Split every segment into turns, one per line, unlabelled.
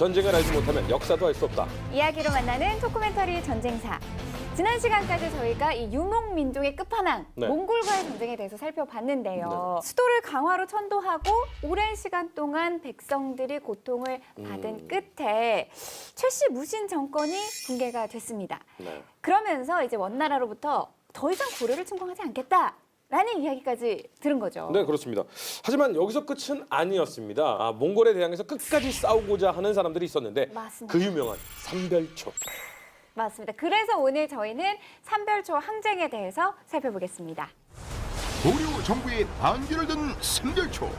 전쟁을 알지 못하면 역사도 알 수 없다.
이야기로 만나는 토크멘터리 전쟁사. 지난 시간까지 저희가 이 유목민족의 끝판왕,
네.
몽골과의 전쟁에 대해서 살펴봤는데요. 수도를 강화로 천도하고 오랜 시간 동안 백성들이 고통을 받은 끝에 최씨 무신 정권이 붕괴가 됐습니다.
네.
그러면서 이제 원나라로부터 더 이상 고려를 침공하지 않겠다라는 이야기까지 들은 거죠.
네, 그렇습니다. 하지만 여기서 끝은 아니었습니다. 몽골에 대항해서 끝까지 싸우고자 하는 사람들이 있었는데
맞습니다.
그 유명한 삼별초.
맞습니다. 그래서 오늘 저희는 삼별초 항쟁에 대해서 살펴보겠습니다.
고려 정부의 반기를 든 삼별초.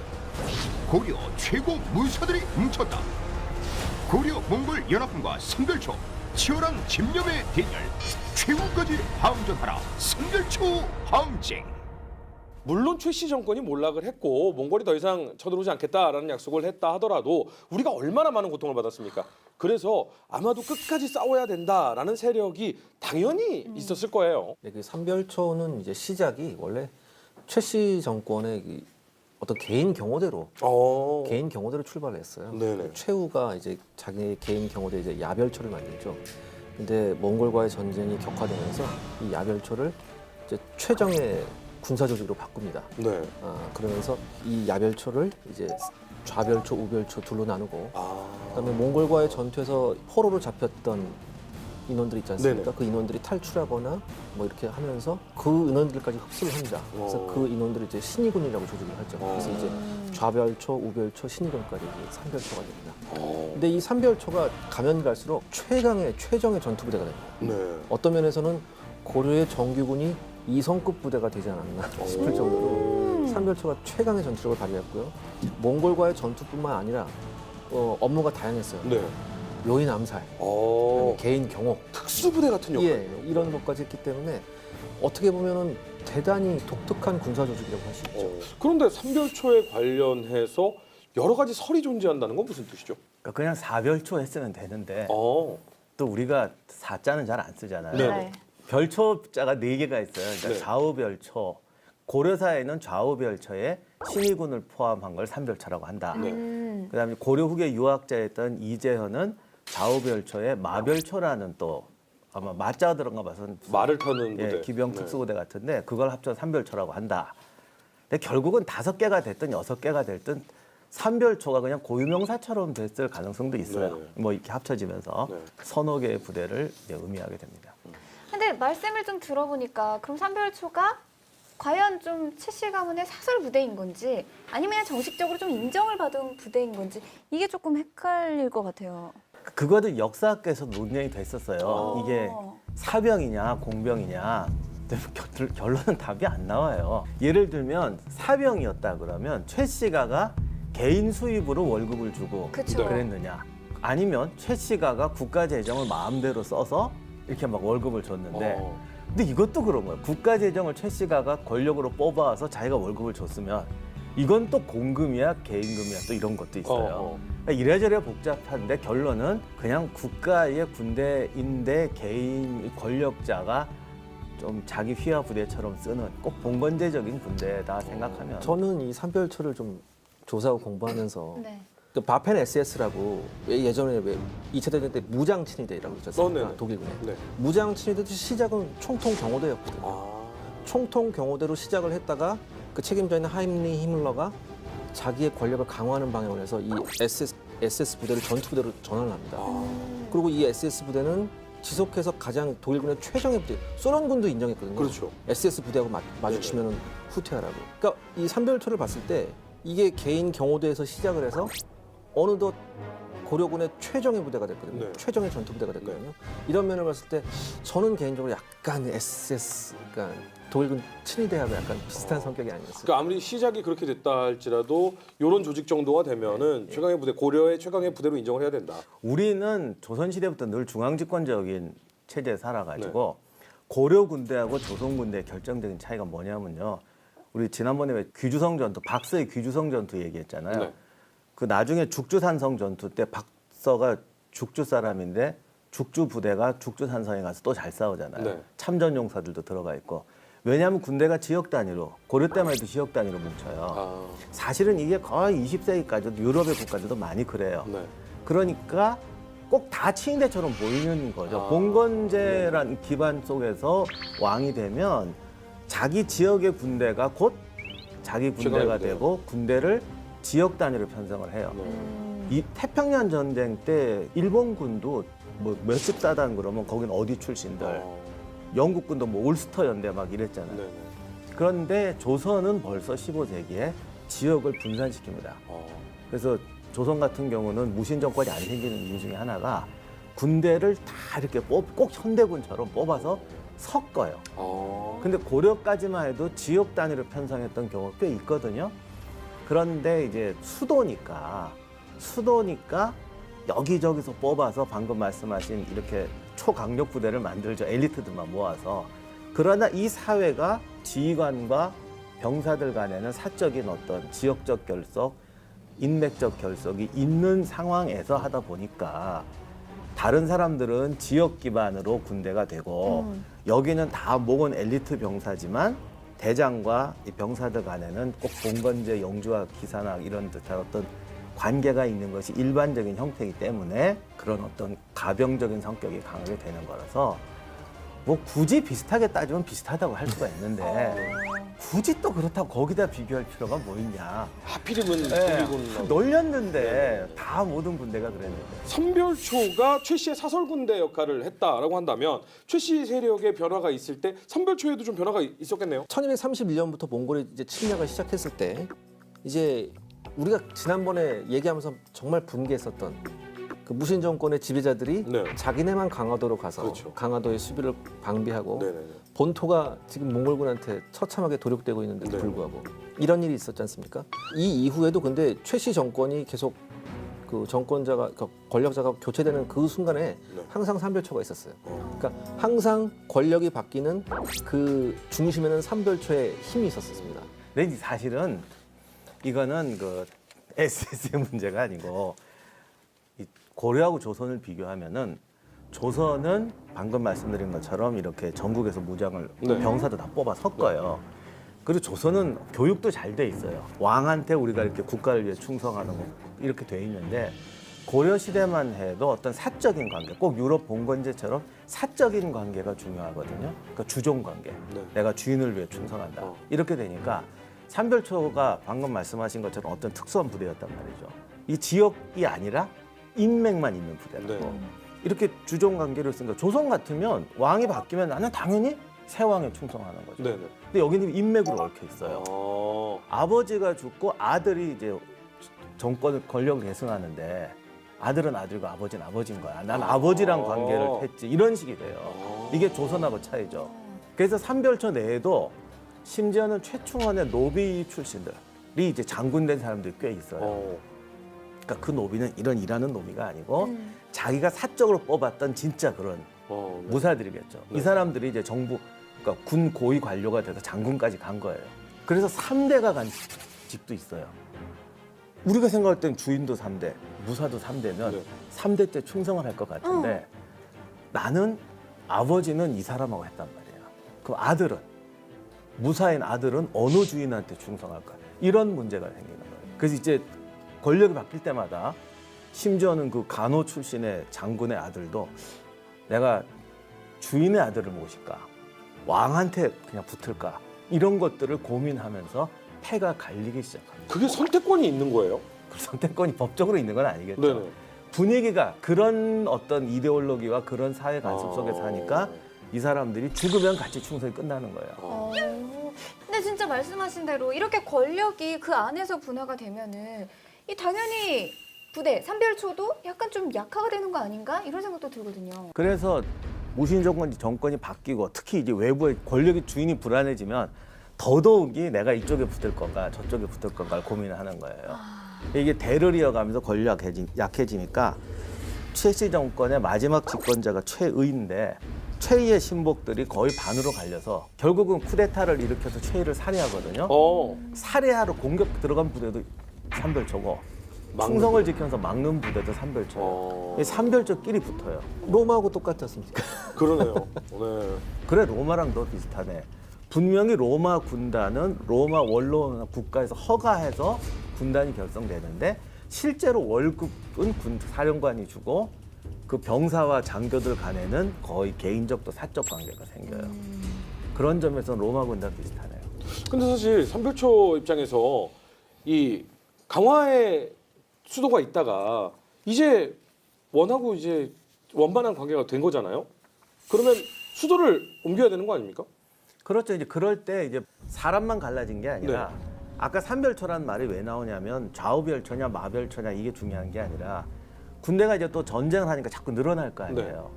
고려 최고 무사들이 뭉쳤다. 고려 몽골 연합군과 삼별초. 치열한 집념의 대결. 최후까지 항전하라. 삼별초 항쟁.
물론 최씨 정권이 몰락을 했고 몽골이 더 이상 쳐들어오지 않겠다라는 약속을 했다 하더라도 우리가 얼마나 많은 고통을 받았습니까? 그래서 아마도 끝까지 싸워야 된다라는 세력이 당연히 있었을 거예요.
네, 그 삼별초는 이제 시작이 원래 최씨 정권의 어떤 개인 경호대로 출발을 했어요.
네네.
최후가 이제 자기 개인 경호대 이제 야별초를 만들죠. 근데 몽골과의 전쟁이 격화되면서 이 야별초를 이제 최정의 군사 조직으로 바꿉니다.
네.
그러면서 이 야별초를 이제 좌별초, 우별초 둘로 나누고
아.
그다음에 몽골과의 전투에서 포로로 잡혔던 인원들 있지 않습니까?
네네.
그 인원들이 탈출하거나 뭐 이렇게 하면서 그 인원들까지 흡수를 합니다. 그래서 그 인원들을 이제 신의군이라고 조직을 하죠. 그래서 이제 좌별초, 우별초, 신의군까지 이제 삼별초가 됩니다. 근데 이 삼별초가 가면 갈수록 최강의 최정의 전투부대가 됩니다.
네.
어떤 면에서는 고려의 정규군이 이성급 부대가 되지 않았나 싶을 정도로 삼별초가 최강의 전투력을 발휘했고요. 몽골과의 전투뿐만 아니라 업무가 다양했어요.
네.
요인 암살, 개인 경호,
특수부대 같은 역할.
예, 이런 것까지 했기 때문에 어떻게 보면은 대단히 독특한 군사 조직이라고 할 수 있죠.
그런데 삼별초에 관련해서 여러 가지 설이 존재한다는 건 무슨 뜻이죠?
그러니까 그냥 사별초 했으면 되는데
어.
또 우리가 사자는 잘 안 쓰잖아요.
네.
별초자가 4개가 있어요. 그러니까
네.
좌우별초. 고려사에는 좌우별초에 신의군을 포함한 걸 삼별초라고 한다.
네.
그다음에 고려 후계 유학자였던 이재현은 좌우별초에 마별초라는 또 아마 마자가 들어가 봐서
말을 터는 부대.
기병 특수부대 같은데 그걸 합쳐서 삼별초라고 한다. 근데 결국은 5개가 됐든 6개가 됐든 삼별초가 그냥 고유명사처럼 됐을 가능성도 있어요.
네.
뭐 이렇게 합쳐지면서
네.
서너 개의 부대를 이제 의미하게 됩니다.
근데 말씀을 좀 들어보니까 그럼 삼별초가 과연 좀 최씨 가문의 사설 부대인 건지 아니면 그냥 정식적으로 좀 인정을 받은 부대인 건지 이게 조금 헷갈릴 것 같아요.
그거도 역사학에서 논쟁이 됐었어요. 이게 사병이냐 공병이냐. 근데 결론은 답이 안 나와요. 예를 들면 사병이었다 그러면 최 씨가가 개인 수입으로 월급을 주고
그쵸.
그랬느냐. 아니면 최 씨가가 국가 재정을 마음대로 써서 이렇게 막 월급을 줬는데 근데 이것도 그런 거예요. 국가 재정을 최 씨가가 권력으로 뽑아와서 자기가 월급을 줬으면 이건 또 공금이야 개인금이야 또 이런 것도 있어요. 그러니까 이래저래 복잡한데 결론은 그냥 국가의 군대인데 개인 권력자가 좀 자기 휘하 부대처럼 쓰는 꼭 봉건제적인 군대다 생각하면
저는 이 삼별초를 좀 조사하고 공부하면서
네.
그 바펜 SS라고 예전에 왜 2차 대전 때 무장 친위대라고 있었습니까?
네네.
독일군에.
네.
무장 친위대 시작은 총통 경호대였거든요.
아.
총통 경호대로 시작을 했다가 그 책임자인 하임리 히물러가 자기의 권력을 강화하는 방향으로 해서 이 SS 부대를 전투 부대로 전환을 합니다. 그리고 이 SS 부대는 지속해서 가장 독일군의 최정예 부대, 소련군도 인정했거든요.
그렇죠.
SS 부대하고 마주치면 후퇴하라고. 그러니까 이 삼별초를 봤을 때 이게 개인 경호대에서 시작을 해서 어느덧 고려군의 최정예 부대가 됐거든요.
네.
최정예 전투 부대가 됐거든요. 이런 면을 봤을 때 저는 개인적으로 약간 SS, 그러니까 독일군 친위대하고 약간 비슷한 성격이 아니었어요.
그러니까 아무리 시작이 그렇게 됐다 할지라도 이런 조직 정도가 되면은 최강의 부대, 고려의 최강의 부대로 인정을 해야 된다.
우리는 조선시대부터 늘 중앙집권적인 체제에 살아가지고 고려 군대하고 조선 군대의 결정적인 차이가 뭐냐면요. 우리 지난번에 왜 귀주성 전투, 박서의 귀주성 전투 얘기했잖아요.
네.
그 나중에 죽주산성 전투 때 박서가 죽주 사람인데 죽주 부대가 죽주산성에 가서 또 잘 싸우잖아요.
네.
참전용사들도 들어가 있고. 왜냐하면 군대가 지역 단위로, 고려 때만 해도 지역 단위로 뭉쳐요.
아.
사실은 이게 거의 20세기까지도 유럽의 국가들도 많이 그래요.
네.
그러니까 꼭 다清대처럼 보이는 거죠.
아.
봉건제란 기반 속에서 왕이 되면 자기 지역의 군대가 곧 자기 군대가
최강의 군대.
되고 군대를 지역 단위로 편성을 해요. 이 태평양 전쟁 때 일본군도 뭐 몇십 사단 그러면 거긴 어디 출신들, 영국군도 뭐 울스터 연대 막 이랬잖아요.
네네.
그런데 조선은 벌써 15세기에 지역을 분산시킵니다. 그래서 조선 같은 경우는 무신 정권이 안 생기는 이유 중에 하나가 군대를 다 이렇게 꼭 현대군처럼 뽑아서 섞어요. 근데 고려까지만 해도 지역 단위로 편성했던 경우가 꽤 있거든요. 그런데 이제 수도니까 여기저기서 뽑아서 방금 말씀하신 이렇게 초강력 부대를 만들죠. 엘리트들만 모아서. 그러나 이 사회가 지휘관과 병사들 간에는 사적인 어떤 지역적 결속, 인맥적 결속이 있는 상황에서 하다 보니까 다른 사람들은 지역 기반으로 군대가 되고 여기는 다 모은 엘리트 병사지만 대장과 이 병사들 간에는 꼭 봉건제, 영주와 기사나 이런 듯한 어떤 관계가 있는 것이 일반적인 형태이기 때문에 그런 어떤 가병적인 성격이 강하게 되는 거라서 뭐 굳이 비슷하게 따지면 비슷하다고 할 수가 있는데 굳이 또 그렇다고 거기다 비교할 필요가 뭐 있냐.
하필이면
네,
독일군
널렸는데 다 모든 군대가 그랬는데.
선별초가 최 씨의 사설군대 역할을 했다라고 한다면 최 씨 세력의 변화가 있을 때 선별초에도 좀 변화가 있었겠네요.
1231년부터 몽골이 이제 침략을 시작했을 때 이제 우리가 지난번에 얘기하면서 정말 분개했었던 그 무신 정권의 지배자들이
네.
자기네만 강화도로 가서
그렇죠.
강화도의 수비를 방비하고
네네네.
본토가 지금 몽골군한테 처참하게 도륙되고 있는데도
네.
불구하고 이런 일이 있었지 않습니까? 이 이후에도 근데 최씨 정권이 계속 그 정권자가 그 권력자가 교체되는 그 순간에
네.
항상 삼별초가 있었어요. 그러니까 항상 권력이 바뀌는 그 중심에는 삼별초의 힘이 있었습니다.
근데 사실은 이거는 그 SS의 문제가 아니고 이 고려하고 조선을 비교하면은 조선은 방금 말씀드린 것처럼 이렇게 전국에서 무장을
네.
병사도 다 뽑아 섞어요. 그리고 조선은 교육도 잘 돼 있어요. 왕한테 우리가 이렇게 국가를 위해 충성하는 거 이렇게 돼 있는데 고려 시대만 해도 어떤 사적인 관계, 꼭 유럽 봉건제처럼 사적인 관계가 중요하거든요. 그러니까 주종 관계.
네.
내가 주인을 위해 충성한다.
어.
이렇게 되니까 삼별초가 방금 말씀하신 것처럼 어떤 특수한 부대였단 말이죠. 이 지역이 아니라 인맥만 있는 부대라고.
네.
이렇게 주종 관계를 쓰니까 조선 같으면 왕이 바뀌면 나는 당연히 새 왕에 충성하는 거죠.
네네.
근데 여기는 인맥으로 얽혀 있어요. 아버지가 죽고 아들이 이제 정권을 권력을 계승하는데 아들은 아들고 아버지는 아버지인 거야. 난 아버지랑 관계를 했지. 이런 식이 돼요. 이게 조선하고 차이죠. 그래서 삼별초 내에도 심지어는 최충원의 노비 출신들이 이제 장군 된 사람들이 꽤 있어요. 그러니까 그 노비는 이런 일하는 노비가 아니고 자기가 사적으로 뽑았던 진짜 그런
네.
무사들이겠죠.
네.
이 사람들이 이제 정부, 그러니까 군 고위 관료가 돼서 장군까지 간 거예요. 그래서 3대가 간 집도 있어요. 우리가 생각할 땐 주인도 3대, 무사도 3대면
네.
3대 때 충성을 할 것 같은데 나는 아버지는 이 사람하고 했단 말이에요. 그럼 아들은, 무사인 아들은 어느 주인한테 충성할까? 이런 문제가 생기는 거예요. 그래서 이제 권력이 바뀔 때마다 심지어는 그 간호 출신의 장군의 아들도 내가 주인의 아들을 모실까? 왕한테 그냥 붙을까? 이런 것들을 고민하면서 패가 갈리기 시작합니다.
그게 선택권이 있는 거예요?
그 선택권이 법적으로 있는 건 아니겠죠.
네네.
분위기가 그런 어떤 이데올로기와 그런 사회 관습 속에서 하니까 이 사람들이 죽으면 같이 충성이 끝나는 거예요.
근데 진짜 말씀하신 대로 이렇게 권력이 그 안에서 분화가 되면은 이 당연히 부대 삼별초도 약간 좀 약화가 되는 거 아닌가 이런 생각도 들거든요.
그래서 무신 정권이 바뀌고 특히 이제 외부의 권력의 주인이 불안해지면 더더욱이 내가 이쪽에 붙을 건가 저쪽에 붙을 건가를 고민을 하는 거예요. 이게 대를 이어가면서 권력이 약해지니까 최씨 정권의 마지막 집권자가 최의인데 최의의 신복들이 거의 반으로 갈려서 결국은 쿠데타를 일으켜서 최의를 살해하거든요. 살해하러 공격 들어간 부대도 삼별초고 충성을 지켜서 막는 부대도 삼별초예요. 이 삼별초끼리 붙어요.
로마하고 똑같았습니까?
그러네요. 네.
그래 로마랑 더 비슷하네. 분명히 로마 군단은 로마 원로 국가에서 허가해서 군단이 결성되는데 실제로 월급은 군 사령관이 주고 그 병사와 장교들 간에는 거의 개인적 또 사적 관계가 생겨요. 그런 점에서 로마 군대랑 비슷하네요.
근데 사실 삼별초 입장에서 이 강화에 수도가 있다가 이제 원하고 이제 원만한 관계가 된 거잖아요. 그러면 수도를 옮겨야 되는 거 아닙니까?
그렇죠. 이제 그럴 때 이제 사람만 갈라진 게 아니라
네.
아까 삼별초라는 말이 왜 나오냐면 좌우별초냐 마별초냐 이게 중요한 게 아니라 군대가 이제 또 전쟁을 하니까 자꾸 늘어날 거 아니에요.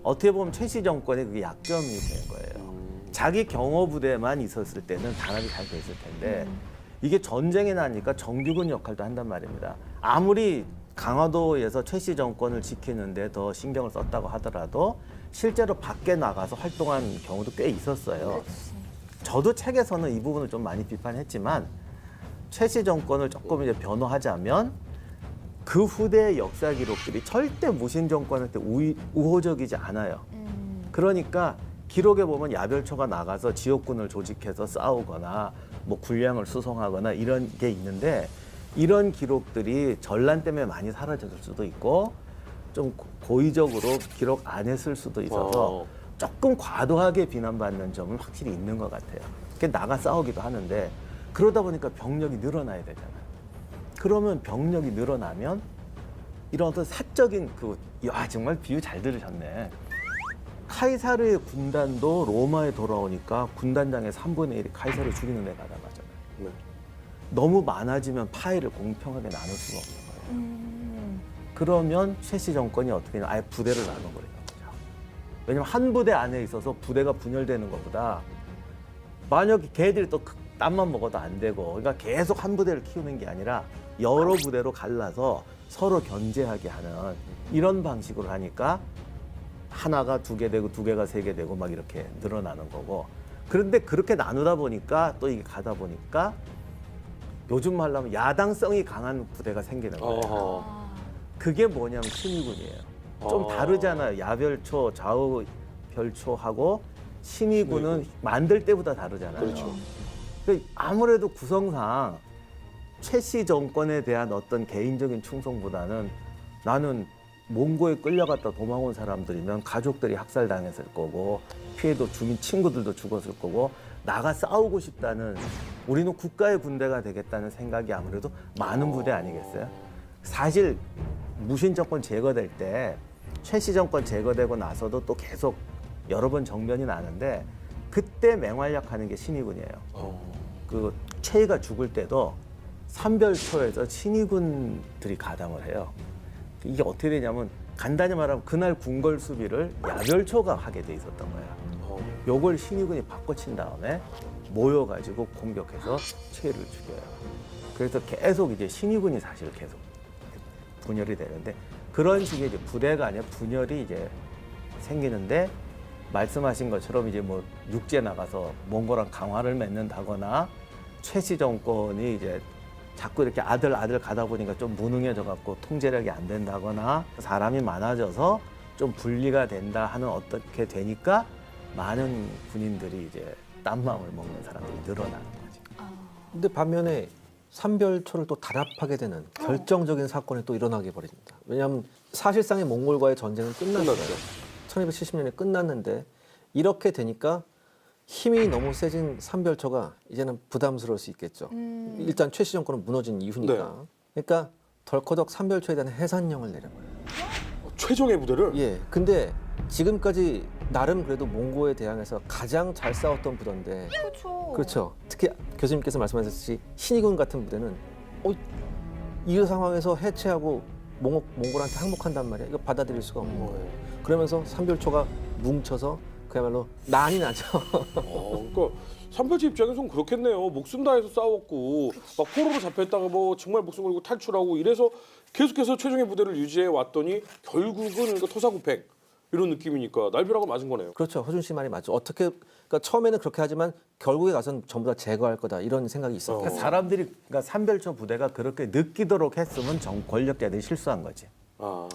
어떻게 보면 최씨 정권의 그게 약점이 된 거예요. 자기 경호 부대만 있었을 때는 단합이 잘 됐을 텐데 이게 전쟁이 나니까 정규군 역할도 한단 말입니다. 아무리 강화도에서 최씨 정권을 지키는데 더 신경을 썼다고 하더라도 실제로 밖에 나가서 활동한 경우도 꽤 있었어요. 저도 책에서는 이 부분을 좀 많이 비판했지만 최씨 정권을 조금 이제 변호하자면 그 후대의 역사 기록들이 절대 무신 정권한테 우호적이지 않아요. 그러니까 기록에 보면 야별초가 나가서 지역군을 조직해서 싸우거나 뭐 군량을 수송하거나 이런 게 있는데 이런 기록들이 전란 때문에 많이 사라졌을 수도 있고 좀 고의적으로 기록 안 했을 수도 있어서 조금 과도하게 비난받는 점은 확실히 있는 것 같아요. 그게 나가 싸우기도 하는데 그러다 보니까 병력이 늘어나야 되잖아요. 그러면 병력이 늘어나면 이런 어떤 사적인 정말 비유 잘 들으셨네. 카이사르의 군단도 로마에 돌아오니까 군단장의 3분의 1이 카이사르를 죽이는 데 가담하잖아요.
네.
너무 많아지면 파일을 공평하게 나눌 수가 없는 거예요. 그러면 최씨 정권이 어떻게 하냐, 아예 부대를 나눠버리는 거죠. 왜냐면 한 부대 안에 있어서 부대가 분열되는 것보다 만약에 걔들이 또 땀만 먹어도 안 되고 그러니까 계속 한 부대를 키우는 게 아니라 여러 부대로 갈라서 서로 견제하게 하는 이런 방식으로 하니까 하나가 2개 되고 2개가 3개 되고 막 이렇게 늘어나는 거고 그런데 그렇게 나누다 보니까 또 이게 가다 보니까 요즘 말로 하면 야당성이 강한 부대가 생기는 거예요.
어허.
그게 뭐냐면 신위군이에요. 좀 다르잖아요. 야별초, 좌우별초하고 신위군은 만들 때보다 다르잖아요.
그렇죠.
그러니까 아무래도 구성상 최씨 정권에 대한 어떤 개인적인 충성보다는 나는 몽고에 끌려갔다 도망온 사람들이면 가족들이 학살당했을 거고 피해도 주민 친구들도 죽었을 거고 나가 싸우고 싶다는 우리는 국가의 군대가 되겠다는 생각이 아무래도 많은 부대 아니겠어요? 사실 무신 정권 제거될 때 최씨 정권 제거되고 나서도 또 계속 여러 번 정변이 나는데 그때 맹활약하는 게 신위군이에요. 그 최희가 죽을 때도 삼별초에서 신위군들이 가담을 해요. 이게 어떻게 되냐면 간단히 말하면 그날 궁궐 수비를 야별초가 하게 돼 있었던 거예요. 요걸 신위군이 바꿔친 다음에 모여가지고 공격해서 최희를 죽여요. 그래서 계속 이제 신위군이 사실 계속 분열이 되는데 그런 식의 이제 부대가 아니라 분열이 이제 생기는데 말씀하신 것처럼 이제 뭐 육지에 나가서 몽골랑 강화를 맺는다거나 최씨 정권이 이제 자꾸 이렇게 아들 가다 보니까 좀 무능해져 갖고 통제력이 안 된다거나 사람이 많아져서 좀 분리가 된다 하는 어떻게 되니까 많은 군인들이 이제 딴마음을 먹는 사람들이 늘어나는 거지.
근데 반면에 삼별초를 또 단합하게 되는 결정적인 사건이 또 일어나게 버립니다. 왜냐하면 사실상의 몽골과의 전쟁은 끝났어요. 1270년에 끝났는데 이렇게 되니까 힘이 너무 세진 삼별초가 이제는 부담스러울 수 있겠죠. 일단 최씨 정권은 무너진 이후니까. 그러니까 덜커덕 삼별초에 대한 해산령을 내려버려요.
최종의 부대를
예. 근데 지금까지 나름 그래도 몽고에 대항해서 가장 잘 싸웠던 부대인데
그렇죠.
그렇죠. 특히 교수님께서 말씀하셨듯이 신위군 같은 부대는 이 상황에서 해체하고 몽골한테 항복한단 말이야. 이거 받아들일 수가 없는 거예요. 그러면서 삼별초가 뭉쳐서 그야말로 난이 나죠.
그러니까 삼별초 입장에서는 그렇겠네요. 목숨 다해서 싸웠고 막 포로로 잡혔다가 뭐 정말 목숨 걸고 탈출하고 이래서 계속해서 최종의 부대를 유지해 왔더니 결국은 그러니까 토사구팽 이런 느낌이니까 날벼락을 맞은 거네요.
그렇죠. 허준 씨 말이 맞죠. 어떻게 그러니까 처음에는 그렇게 하지만 결국에 가서는 전부 다 제거할 거다 이런 생각이 있었고.
그러니까 사람들이 그러니까 삼별초 부대가 그렇게 느끼도록 했으면 권력자들이 실수한 거지.
아,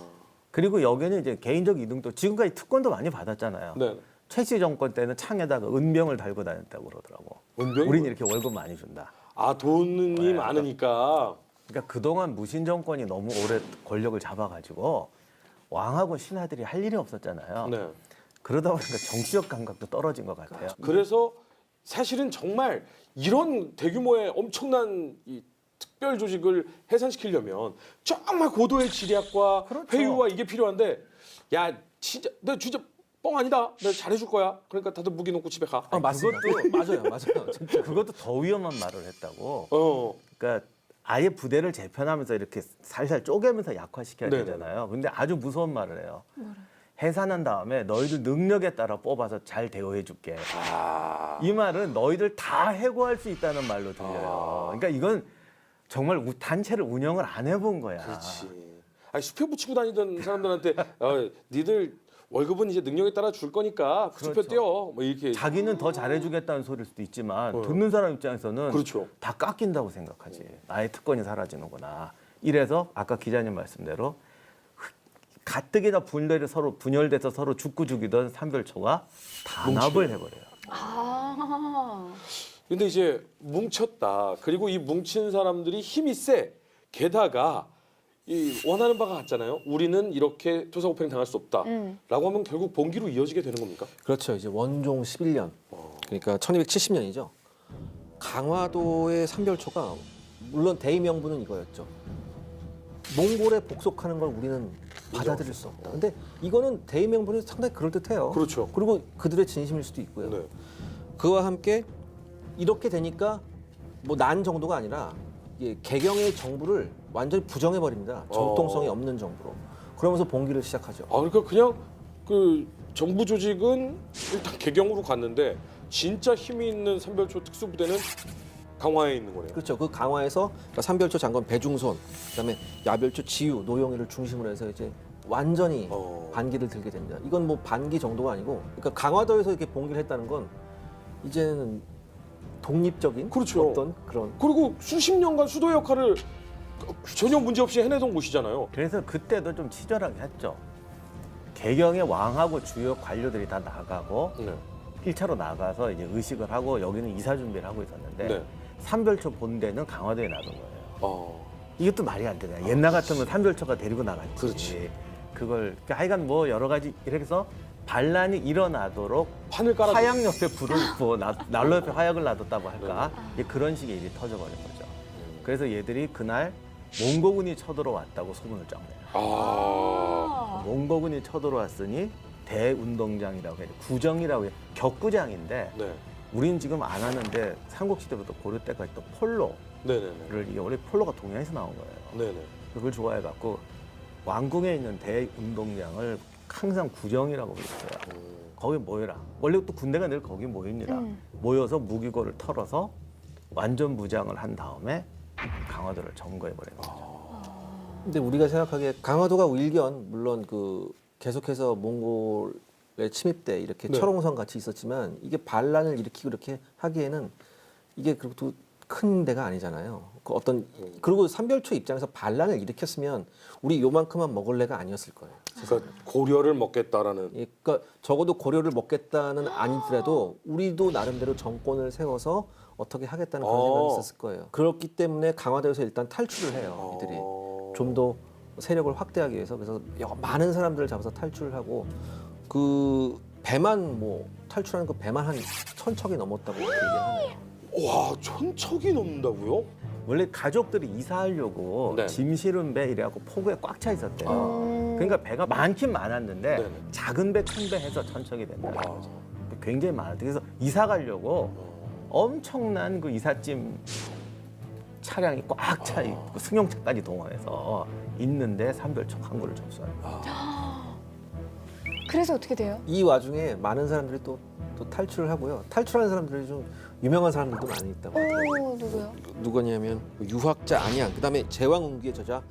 그리고 여기는 이제 개인적 이득도 지금까지 특권도 많이 받았잖아요.
네.
최씨 정권 때는 창에다가 은병을 달고 다녔다고 그러더라고.
은병이
우린 이렇게 월급 많이 준다.
아 돈이
네.
많으니까.
그러니까 그동안 무신 정권이 너무 오래 권력을 잡아가지고 왕하고 신하들이 할 일이 없었잖아요.
네.
그러다 보니까 정치적 감각도 떨어진 것 같아요.
그래서 사실은 정말 이런 대규모의 엄청난 이 특별 조직을 해산시키려면 정말 고도의 지략과
그렇죠.
회유와 이게 필요한데 야 진짜 너 진짜 뻥 아니다. 내가 잘해줄 거야. 그러니까 다들 무기 놓고 집에 가.
맞습니다. 맞아요. 진짜.
그것도 더 위험한 말을 했다고.
어.
그러니까 아예 부대를 재편하면서 이렇게 살살 쪼개면서 약화시켜야
네네.
되잖아요. 근데 아주 무서운 말을 해요. 해산한 다음에 너희들 능력에 따라 뽑아서 잘 대우해 줄게.
아.
이 말은 너희들 다 해고할 수 있다는 말로 들려요. 그러니까 이건 정말 단체를 운영을 안 해본 거야.
그렇지. 아니 숲에 붙이고 다니던 사람들한테 니들 월급은 이제 능력에 따라 줄 거니까 숲에
그렇죠.
뛰어. 뭐 이렇게.
자기는 더 잘해주겠다는 소리일 수도 있지만
어.
듣는 사람 입장에서는
그렇죠.
다 깎인다고 생각하지. 나의 특권이 사라지는구나. 이래서 아까 기자님 말씀대로 가뜩이나 분열돼서 서로 죽고 죽이던 삼별초가 단합을 해버려요.
아.
근데 이제 뭉쳤다. 그리고 이 뭉친 사람들이 힘이 세. 게다가 이 원하는 바가 같잖아요. 우리는 이렇게 토사구팽 당할 수 없다. 라고 하면 결국 봉기로 이어지게 되는 겁니까?
그렇죠. 이제 원종 11년. 그러니까 1270년이죠. 강화도의 삼별초가 물론 대의 명분은 이거였죠. 몽골에 복속하는 걸 우리는 받아들일 수 없다. 근데 이거는 대의 명분이 상당히 그럴듯해요.
그렇죠.
그리고 그들의 진심일 수도 있고요.
네.
그와 함께 이렇게 되니까 뭐 난 정도가 아니라 이게 개경의 정부를 완전히 부정해 버립니다. 정통성이 없는 정부로. 그러면서 봉기를 시작하죠.
아 그러니까 그냥 그 정부 조직은 일단 개경으로 갔는데 진짜 힘이 있는 삼별초 특수부대는 강화에 있는 거네요.
그렇죠. 그 강화에서 그러니까 삼별초 장관 배중손, 그다음에 야별초 지유, 노영희를 중심으로 해서 이제 완전히 반기를 들게 됩니다. 이건 뭐 반기 정도가 아니고, 그러니까 강화도에서 이렇게 봉기를 했다는 건 이제는 독립적인
그렇죠.
어떤 그런
그리고 수십 년간 수도 역할을 전혀 문제 없이 해내던 곳이잖아요.
그래서 그때도 좀 치졸하게 했죠. 개경의 왕하고 주요 관료들이 다 나가고
네.
1차로 나가서 이제 의식을 하고 여기는 이사 준비를 하고 있었는데
네.
삼별초 본대는 강화도에 놔둔 거예요.
어.
이것도 말이 안 되네. 옛날 같으면 삼별초가 데리고 나갔지.
그렇지.
그걸 그러니까 하여간 뭐 여러 가지 이렇게 해서 반란이 일어나도록
판을 깔아.
화약 옆에 불을 뭐 난로 옆에 화약을 놔뒀다고 할까? 이제 그런 식의 일이 터져버린 거죠. 그래서 얘들이 그날 몽고군이 쳐들어왔다고 소문을 쫙 내요.
아.
몽고군이 쳐들어왔으니 대운동장이라고 해요. 구정이라고 해요. 격구장인데
네.
우린 지금 안 하는데 삼국시대부터 고려 때까지 또 폴로를
네네네.
이게 원래 폴로가 동양에서 나온 거예요.
네네.
그걸 좋아해갖고 왕궁에 있는 대운동장을 항상 구정이라고 불렀어요. 거기 모여라. 원래 또 군대가 늘 거기 모입니다. 모여서 무기고를 털어서 완전 무장을 한 다음에 강화도를 점거해버리는 거죠.
근데 우리가 생각하기에 강화도가 일견 물론 그 계속해서 몽골의 침입 때 이렇게
네.
철옹성 같이 있었지만 이게 반란을 일으키고 이렇게 하기에는 이게 그렇도 큰 데가 아니잖아요. 그 어떤 그리고 삼별초 입장에서 반란을 일으켰으면 우리 요만큼만 먹을 애가 아니었을 거예요.
그러니까 고려를 먹겠다라는.
예, 그러니까 적어도 고려를 먹겠다는 아니더라도 우리도 나름대로 정권을 세워서 어떻게 하겠다는 그런 생각이 있었을 거예요. 그렇기 때문에 강화도에서 일단 탈출을 해요. 이들이 좀 더 세력을 확대하기 위해서. 그래서 많은 사람들을 잡아서 탈출을 하고 그 배만 뭐 탈출하는 그 배만 한 1000척이 넘었다고 그렇게 얘기를 하네요.
와 1000척이 넘는다고요?
원래 가족들이 이사하려고
네.
짐 실은 배 이래갖고 포구에 꽉 차 있었대요. 그러니까 배가 많긴 많았는데
네네.
작은 배, 큰 배 해서 1000척이 된다는
아.
거죠. 굉장히 많았대. 그래서 이사 가려고 엄청난 그 이삿짐 차량이 꽉 차 있고 승용차까지 동원해서 있는데 삼별초 항구를 접수합니다.
그래서 어떻게 돼요?
이 와중에 많은 사람들이 또 탈출을 하고요. 탈출하는 사람들이 좀 유명한 사람들도 많이 있다고 하더라고요.
오, 누구요?
누구냐면 유학자 안양, 그다음에 제왕운기의 저자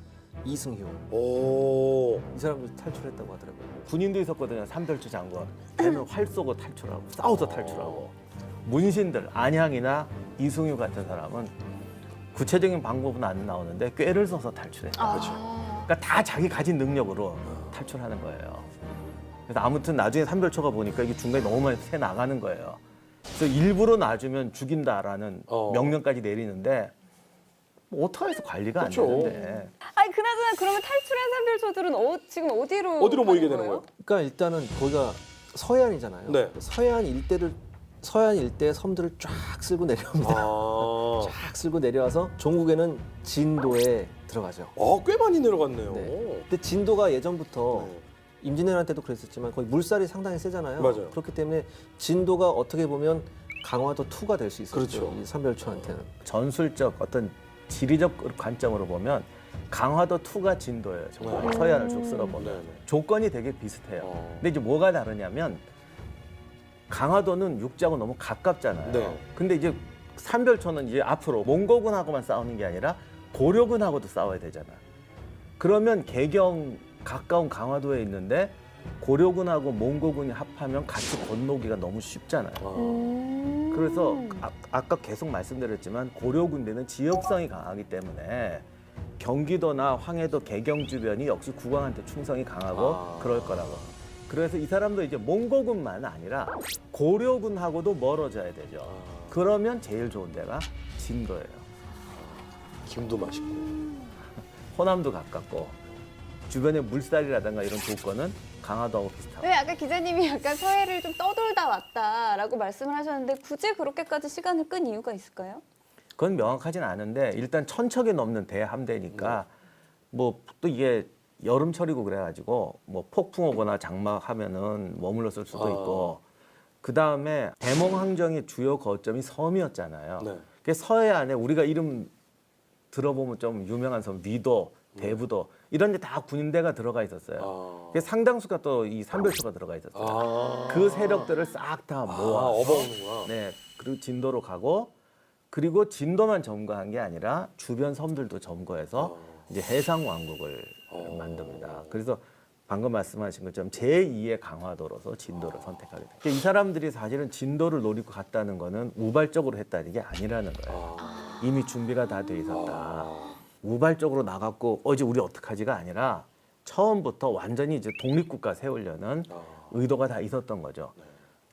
이승효.
오.
이 사람도 탈출했다고 하더라고요.
군인도 있었거든요. 삼별초 장군. 배는 활 쏘고 탈출하고 싸워서 탈출하고. 문신들 안양이나 이승유 같은 사람은 구체적인 방법은 안 나오는데 꾀를 써서 탈출했다. 그러니까 다 자기 가진 능력으로 탈출하는 거예요. 그래서 아무튼 나중에 삼별초가 보니까 이게 중간에 너무 많이 새 나가는 거예요. 그래서 일부러 놔주면 죽인다라는 명령까지 내리는데 뭐 어떡해서 관리가
그렇죠.
안 되는데.
아니 그나저나 그러면 탈출한 산별초들은 지금 어디로
어디로 모이게
가는
되는 거예요?
그러니까 일단은 거기가 서해안이잖아요.
네.
서해안 일대 섬들을 쫙 쓸고 내려옵니다.
아,
쫙 쓸고 내려와서 종국에는 진도에 들어가죠.
꽤 많이 내려갔네요.
네. 근데 진도가 예전부터
네.
임진왜란때도 그랬었지만 거기 물살이 상당히 세잖아요.
맞아요.
그렇기 때문에 진도가 어떻게 보면 강화도 2가 될 수 있었죠.
그렇죠.
이 산별초한테는.
전술적 어떤 지리적 관점으로 보면 강화도 2가 진도예요. 정말 서해안을 쭉 쓸어보면
네, 네.
조건이 되게 비슷해요.
어.
근데 이제 뭐가 다르냐면 강화도는 육지하고 너무 가깝잖아요.
네.
근데 이제 산별초는 이제 앞으로 몽고군하고만 싸우는 게 아니라 고려군하고도 싸워야 되잖아. 그러면 개경 가까운 강화도에 있는데 고려군하고 몽고군이 합하면 같이 건너기가 너무 쉽잖아요. 그래서 아까 계속 말씀드렸지만 고려군대는 지역성이 강하기 때문에 경기도나 황해도 개경 주변이 역시 국왕한테 충성이 강하고 그럴 거라고. 그래서 이 사람도 이제 몽고군만 아니라 고려군하고도 멀어져야 되죠. 그러면 제일 좋은 데가 진도예요.
김도 맛있고.
호남도 가깝고 주변에 물살이라든가 이런 조건은 강화도하고 비슷하고.
왜 아까 기자님이 약간 서해를 좀 떠돌다 왔다라고 말씀을 하셨는데 굳이 그렇게까지 시간을 끈 이유가 있을까요?
그건 명확하진 않은데 일단 1,000척이 넘는 대함대니까 뭐 또 이게 여름철이고 그래가지고 뭐 폭풍 오거나 장마하면은 머물렀을 수도 있고 그 다음에 대몽항정의 주요 거점이 섬이었잖아요.
네.
그 서해안에 우리가 이름 들어보면 좀 유명한 섬 위도, 대부도 이런 데 다 군대가 들어가 있었어요. 그래서 상당수가 또 이 산별초가 들어가 있었어요. 그 세력들을 싹 다 모아
업어오는구나.
네, 그리고 진도로 가고 그리고 진도만 점거한 게 아니라 주변 섬들도 점거해서 이제 해상 왕국을 만듭니다. 그래서 방금 말씀하신 것처럼 제2의 강화도로서 진도를 선택하게 됩니다. 이 사람들이 사실은 진도를 노리고 갔다는 거는 우발적으로 했다는 게 아니라는 거예요. 이미 준비가 다 돼 있었다. 우발적으로 나갔고 이제 우리 어떡하지가 아니라 처음부터 완전히 이제 독립국가 세우려는 의도가 다 있었던 거죠.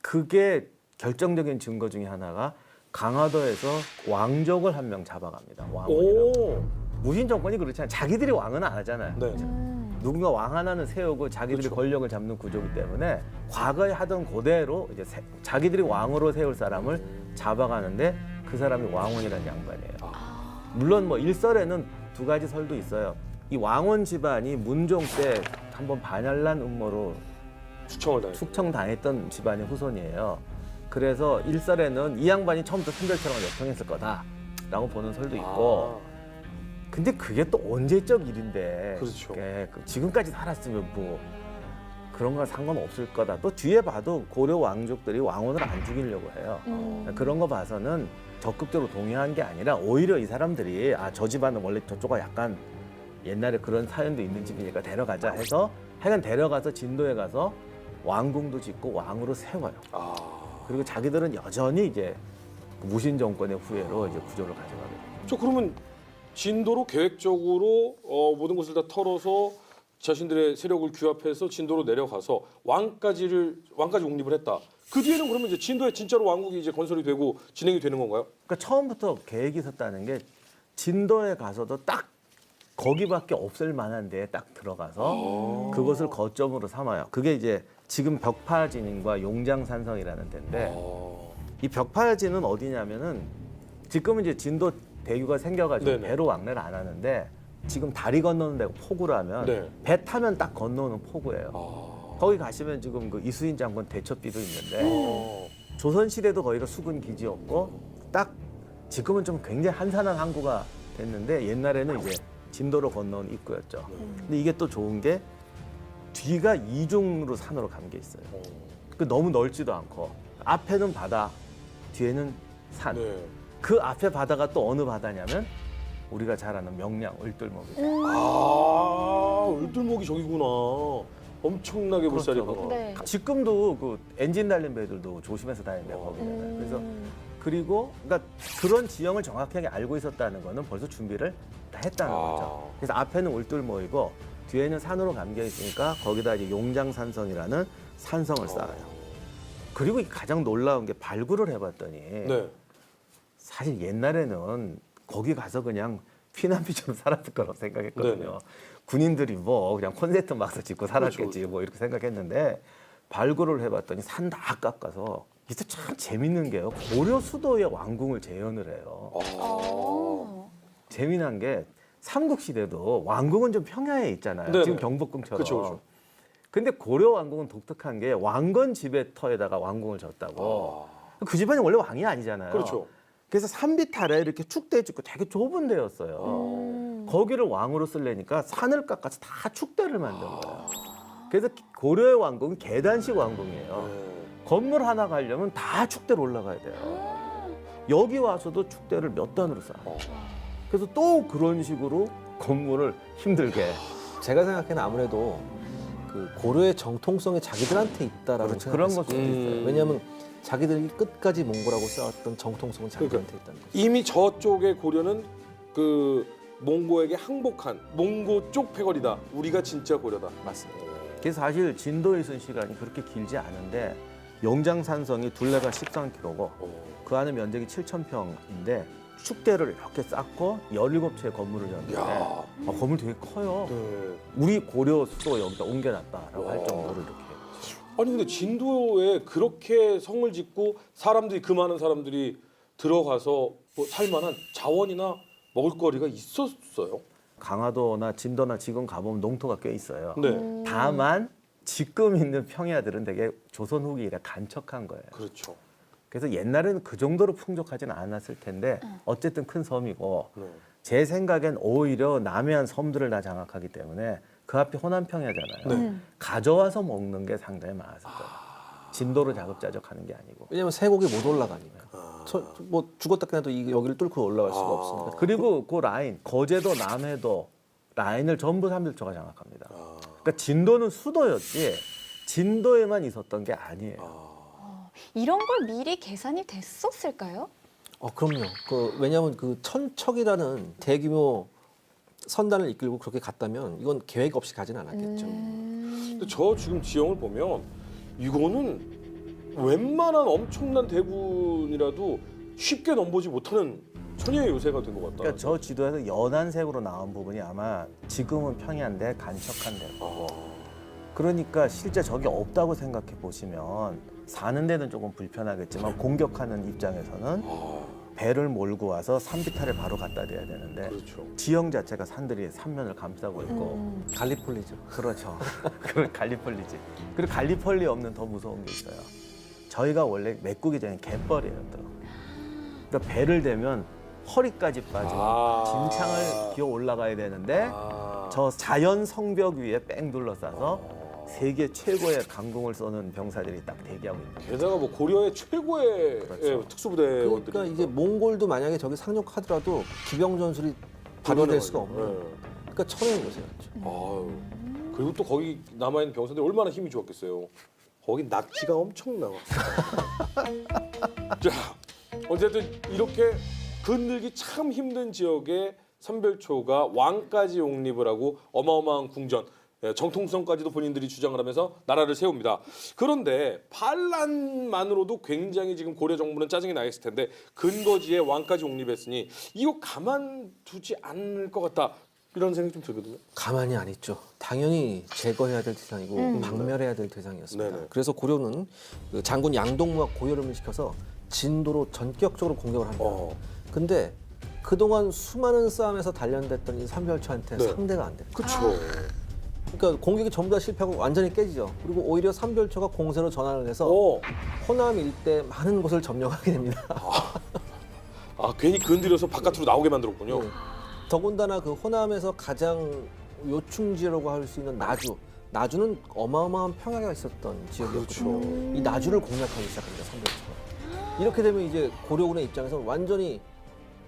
그게 결정적인 증거 중에 하나가 강화도에서 왕족을 한 명 잡아갑니다. 왕원이라고. 무신 정권이 그렇잖아요. 자기들이 왕은 안 하잖아요.
네.
누군가 왕 하나는 세우고 자기들이
그렇죠.
권력을 잡는 구조이기 때문에 과거에 하던 그대로 이제 자기들이 왕으로 세울 사람을 잡아가는데 그 사람이 왕원이라는 양반이에요. 물론 뭐 일설에는 두 가지 설도 있어요. 이 왕원 집안이 문종 때 한번 반열란 음모로 숙청당했던 집안의 후손이에요. 그래서 일설에는 이 양반이 처음부터 산별초랑 역행했을 거다라고 보는 설도 있고 근데 그게 또 언제적 일인데
그렇죠.
지금까지 살았으면 뭐 그런 거 상관없을 거다. 또 뒤에 봐도 고려 왕족들이 왕원을 안 죽이려고 해요. 그런 거 봐서는 적극적으로 동의한 게 아니라 오히려 이 사람들이 저 집안은 원래 저쪽가 약간 옛날에 그런 사연도 있는 집이니까 데려가자 해서 하여간 데려가서 진도에 가서 왕궁도 짓고 왕으로 세워요. 그리고 자기들은 여전히 이제 무신 정권의 후예로 이제 구조를 가져가게 됩니다.
저 그러면 진도로 계획적으로 모든 것을 다 털어서 자신들의 세력을 규합해서 진도로 내려가서 왕까지 옹립을 했다. 그 뒤에는 그러면 이제 진도에 진짜로 왕국이 이제 건설이 되고 진행이 되는 건가요?
그러니까 처음부터 계획이 있었다는 게 진도에 가서도 딱 거기밖에 없을 만한 데에 딱 들어가서 그것을 거점으로 삼아요. 그게 이제 지금 벽파진과 용장산성이라는 데인데 이 벽파진은 어디냐면은 지금은 이제 진도 대교가 생겨가지고
네네.
배로 왕래를 안 하는데 지금 다리 건너는 데가 포구라면
네.
배 타면 딱 건너는 포구예요. 거기 가시면 지금 그 이수인 장군 대첩비도 있는데 조선시대도 거기가 수군 기지였고 딱 지금은 좀 굉장히 한산한 항구가 됐는데 옛날에는 이제 진도로 건너온 입구였죠. 근데 이게 또 좋은 게 뒤가 이중으로 산으로 감겨 있어요. 그 너무 넓지도 않고 앞에는 바다, 뒤에는 산.
네.
그 앞에 바다가 또 어느 바다냐면 우리가 잘 아는 명량 을들목이죠.
을들목이 저기구나. 엄청나게 물살이
그렇죠.
강한.
네.
지금도 그 엔진 달린 배들도 조심해서 다닌대요 거기는. 그래서 그리고 그러니까 그런 지형을 정확하게 알고 있었다는 거는 벌써 준비를 다 했다는 거죠. 그래서 앞에는 울들모이고 뒤에는 산으로 감겨 있으니까 거기다 이제 용장산성이라는 산성을 쌓아요. 그리고 가장 놀라운 게 발굴을 해봤더니
네.
사실 옛날에는 거기 가서 그냥 피난민처럼 살았을 거라고 생각했거든요.
네네.
군인들이 뭐 그냥 콘센트 막서 짓고 살았겠지
그렇죠.
뭐 이렇게 생각했는데 발굴을 해봤더니 산 다 깎아서 이게 참 재밌는 게요. 고려 수도의 왕궁을 재현을 해요.
어.
재미난 게 삼국시대도 왕궁은 좀 평야에 있잖아요.
네네.
지금 경복궁처럼.
그쵸, 그쵸.
근데 고려 왕궁은 독특한 게 왕건 지배터에다가 왕궁을 졌다고. 그 집안이 원래 왕이 아니잖아요.
그렇죠.
그래서 산비탈에 이렇게 축대해주고 되게 좁은 데였어요. 거기를 왕으로 쓰려니까 산을 깎아서 다 축대를 만든 거예요. 그래서 고려의 왕궁은 계단식 왕궁이에요. 건물 하나 가려면 다 축대로 올라가야 돼요. 여기 와서도 축대를 몇 단으로 쌓아요. 그래서 또 그런 식으로 건물을 힘들게.
제가 생각에는 아무래도 그 고려의 정통성이 자기들한테 있다라고
그렇죠. 그런 걸 수도
생각했을
있어요.
거예요. 왜냐하면 자기들이 끝까지 몽골하고 싸웠던 정통성은 자기들한테 있다는 거죠.
이미 저쪽의 고려는 그 몽고에게 항복한 몽고 쪽 패거리다. 우리가 진짜 고려다.
맞습니다.
그래서 사실 진도에 있은 시간이 그렇게 길지 않은데 영장산성이 둘레가 13km고 그 안에 면적이 7,000평인데 축대를 이렇게 쌓고 17채의 건물을 졌는데
야.
건물 되게 커요.
네.
우리 고려 수도 여기다 옮겨놨다라고 할
와.
정도로 이렇게.
아니 근데 진도에 그렇게 성을 짓고 사람들이 그 많은 사람들이 들어가서 뭐 살만한 자원이나 먹을거리가 있었어요.
강화도나 진도나 지금 가보면 농토가 꽤 있어요.
네.
다만 지금 있는 평야들은 되게 조선 후기이라 간척한 거예요.
그렇죠.
그래서 옛날에는 그 정도로 풍족하진 않았을 텐데 어쨌든 큰 섬이고
네.
제 생각엔 오히려 남해안 섬들을 다 장악하기 때문에 그 앞이 호남 평야잖아요.
네.
가져와서 먹는 게 상당히 많았을 거예요. 진도로 자급자족하는 게 아니고.
왜냐하면 쇠고기 못 올라가니까. 뭐 죽었다 깨나도 여기를 뚫고 올라갈 수가 없으니까.
그리고 그 라인 거제도 남해도 라인을 전부 삼일초가 장악합니다. 그러니까 진도는 수도였지 진도에만 있었던 게 아니에요.
이런 걸 미리 계산이 됐었을까요?
그럼요. 왜냐하면 그 천척이라는 대규모 선단을 이끌고 그렇게 갔다면 이건 계획 없이 가진 않았겠죠.
근데 저 지금 지형을 보면 이거는 웬만한 엄청난 대군이라도 쉽게 넘보지 못하는 천혜의 요새가 된 것 같다.
그러니까 저 지도에서 연한색으로 나온 부분이 아마 지금은 평야인데 간척한 데고 그러니까 실제 저게 없다고 생각해 보시면 사는 데는 조금 불편하겠지만 공격하는 입장에서는 배를 몰고 와서 산비탈에 바로 갖다 대야 되는데
그렇죠.
지형 자체가 산들이 삼면을 감싸고 있고
갈리폴리죠.
그렇죠. 그 갈리폴리지. 그리고 갈리폴리 없는 더 무서운 게 있어요. 저희가 원래 메꾸기 전에 갯벌이에요. 또. 그러니까 배를 대면 허리까지 빠지고 진창을 기어 올라가야 되는데 저 자연 성벽 위에 뺑 둘러싸서 세계 최고의 강공을 쏘는 병사들이 딱 대기하고 있는 거예요.
게다가 뭐 고려의 최고의
그렇죠.
예, 특수부대원들이
그러니까 이제 몽골도 만약에 저기 상륙하더라도 기병 전술이 발휘될 수가 없는. 그러니까 천혜의 요새였죠.
아유. 그리고 또 거기 남아 있는 병사들이 얼마나 힘이 좋았겠어요. 거기 낙지가 엄청 나와. 자, 어쨌든 이렇게 건들기 참 힘든 지역에 삼별초가 왕까지 용립을 하고 어마어마한 궁전, 정통성까지도 본인들이 주장을 하면서 나라를 세웁니다. 그런데 반란만으로도 굉장히 지금 고려 정부는 짜증이 나 있을 텐데 근거지에 왕까지 용립했으니 이거 가만두지 않을 것 같다. 이런 생각이 좀 들거든요.
가만히 안 있죠. 당연히 제거해야 될 대상이고 박멸해야 될 대상이었습니다.
네네.
그래서 고려는 그 장군 양동무와 고혈음을 시켜서 진도로 전격적으로 공격을 합니다. 근데 그동안 수많은 싸움에서 단련됐던 이 삼별초한테
네.
상대가 안 돼요.
그렇죠.
그러니까 공격이 전부 다 실패하고 완전히 깨지죠. 그리고 오히려 삼별초가 공세로 전환을 해서 호남 일대 많은 곳을 점령하게 됩니다.
괜히 건드려서 바깥으로 나오게 만들었군요.
네. 더군다나 그 호남에서 가장 요충지라고 할 수 있는 나주. 나주는 어마어마한 평야가 있었던 지역이었거든요. 이 나주를 공략하기 시작합니다. 삼별초가. 이렇게 되면 이제 고려군의 입장에서 완전히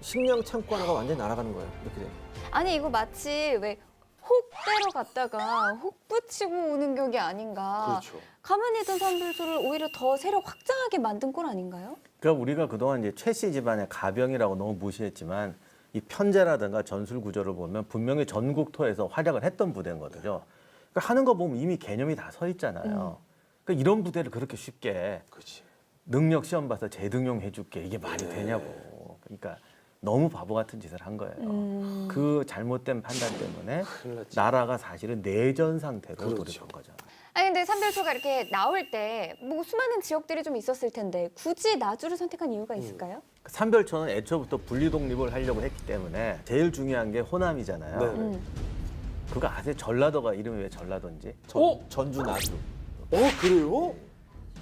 식량 창고 하나가 완전히 날아가는 거예요. 이렇게 되면.
아니 이거 마치 왜 혹 때려 갔다가 혹 붙이고 오는 격이 아닌가.
그렇죠.
가만히 있던 삼별초를 오히려 더 세력 확장하게 만든 꼴 아닌가요?
그러니까 우리가 그동안 이제 최씨 집안의 가병이라고 너무 무시했지만 이 편제라든가 전술 구조를 보면 분명히 전국토에서 활약을 했던 부대인 거죠. 그러니까 하는 거 보면 이미 개념이 다 서 있잖아요. 그러니까 이런 부대를 그렇게 쉽게
그렇지.
능력 시험 봐서 재등용 해줄게 이게 말이 되냐고. 그러니까 너무 바보 같은 짓을 한 거예요. 그 잘못된 판단 때문에
큰일 났지.
나라가 사실은 내전 상태로
그렇죠.
돌입한 거잖아요.
아니 근데 삼별초가 이렇게 나올 때 뭐 수많은 지역들이 좀 있었을 텐데 굳이 나주를 선택한 이유가 있을까요?
삼별초는 애초부터 분리 독립을 하려고 했기 때문에 제일 중요한 게 호남이잖아요.
네.
그거 아세요? 전라도가 이름이 왜 전라도인지?
전주 나주.
그래요?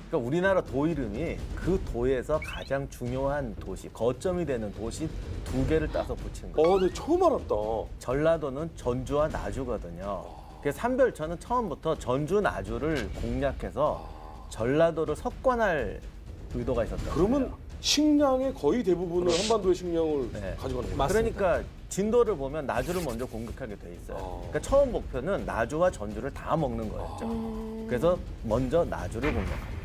그러니까 우리나라 도 이름이 그 도에서 가장 중요한 도시, 거점이 되는 도시 2개를 따서 붙인 거예요.
네, 처음 알았다.
전라도는 전주와 나주거든요. 그래서 삼별초는 처음부터 전주, 나주를 공략해서 전라도를 석권할 의도가 있었던
그러면
거예요.
식량의 거의 대부분을 한반도의 식량을
네.
가져가는 거예요.
맞습니다.
그러니까 진도를 보면 나주를 먼저 공격하게 돼 있어요. 그러니까 처음 목표는 나주와 전주를 다 먹는 거였죠. 그래서 먼저 나주를 공격합니다.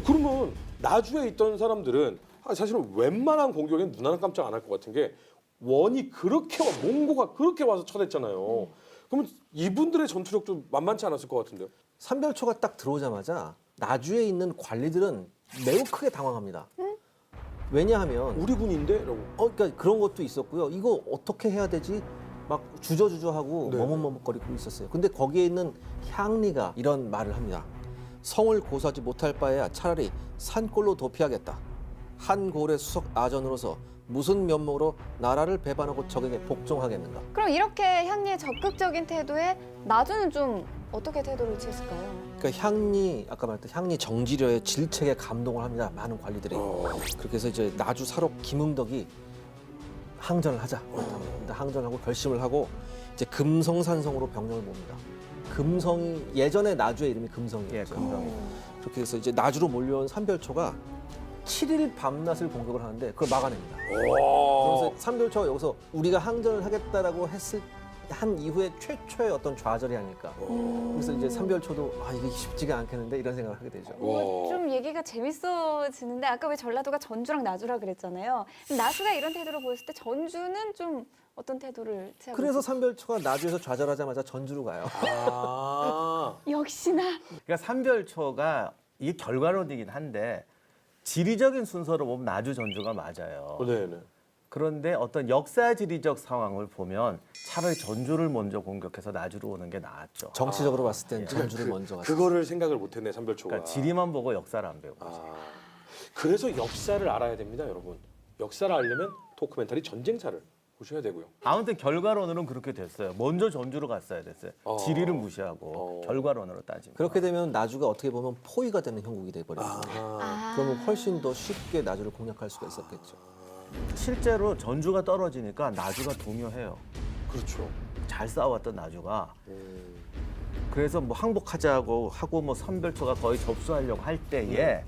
그러면 나주에 있던 사람들은 사실은 웬만한 공격엔 눈 하나 깜짝 안 할 것 같은 게 원이 그렇게 몽고가 그렇게 와서 쳐댔잖아요. 그러면 이분들의 전투력 좀 만만치 않았을 것 같은데요.
삼별초가 딱 들어오자마자 나주에 있는 관리들은 매우 크게 당황합니다. 왜냐하면
우리 군인데? 라고.
그러니까 그런 것도 있었고요. 이거 어떻게 해야 되지? 막 주저주저하고
네.
머뭇머뭇거리고 있었어요. 근데 거기에 있는 향리가 이런 말을 합니다. 성을 고수하지 못할 바에야 차라리 산골로 도피하겠다. 한 고래 수석 아전으로서 무슨 면목으로 나라를 배반하고 적에게 복종하겠는가?
그럼 이렇게 향리의 적극적인 태도에 나주는 좀 어떻게 태도를 취했을까요?
그러니까 향리 아까 말했던 향리 정지려의 질책에 감동을 합니다. 많은 관리들이. 그렇게 해서 이제 나주 사록 김응덕이 항전을 하자. 항전하고 결심을 하고 이제 금성산성으로 병력을 모읍니다. 금성이 예전에 나주의 이름이 금성이었죠.
예, 금성이.
그렇게 해서 이제 나주로 몰려온 삼별초가 7일 밤낮을 공격을 하는데 그걸 막아냅니다. 그래서 삼별초가 여기서 우리가 항전을 하겠다라고 한 이후에 최초의 어떤 좌절이 아닐까. 그래서 이제 삼별초도 이게 쉽지가 않겠는데 이런 생각을 하게 되죠.
좀 얘기가 재밌어지는데 아까 왜 전라도가 전주랑 나주라 그랬잖아요. 나주가 이런 태도를 보였을 때 전주는 좀 어떤 태도를 취하고
그래서
있을까요?
삼별초가 나주에서 좌절하자마자 전주로 가요.
역시나
그러니까 삼별초가 이게 결과론이긴 한데 지리적인 순서로 보면 나주, 전주가 맞아요.
네네.
그런데 어떤 역사 지리적 상황을 보면 차라리 전주를 먼저 공격해서 나주로 오는 게 나았죠.
정치적으로 봤을 땐 전주를 먼저 갔어요.
그거를 생각을 못했네 삼별초가.
그러니까 지리만 보고 역사를 안 배우고.
그래서 역사를 알아야 됩니다, 여러분. 역사를 알려면 도큐멘터리 전쟁사를 보셔야 되고요.
아무튼 결과론으로는 그렇게 됐어요. 먼저 전주로 갔어야 됐어요. 지리를 무시하고 결과론으로 따지면.
그렇게 되면 나주가 어떻게 보면 포위가 되는 형국이 돼버리죠. 그러면 훨씬 더 쉽게 나주를 공략할 수가 있었겠죠.
실제로 전주가 떨어지니까 나주가 동요해요.
그렇죠.
잘 싸웠던 나주가. 그래서 뭐 항복하자고 하고 뭐 삼별초가 거의 접수하려고 할 때에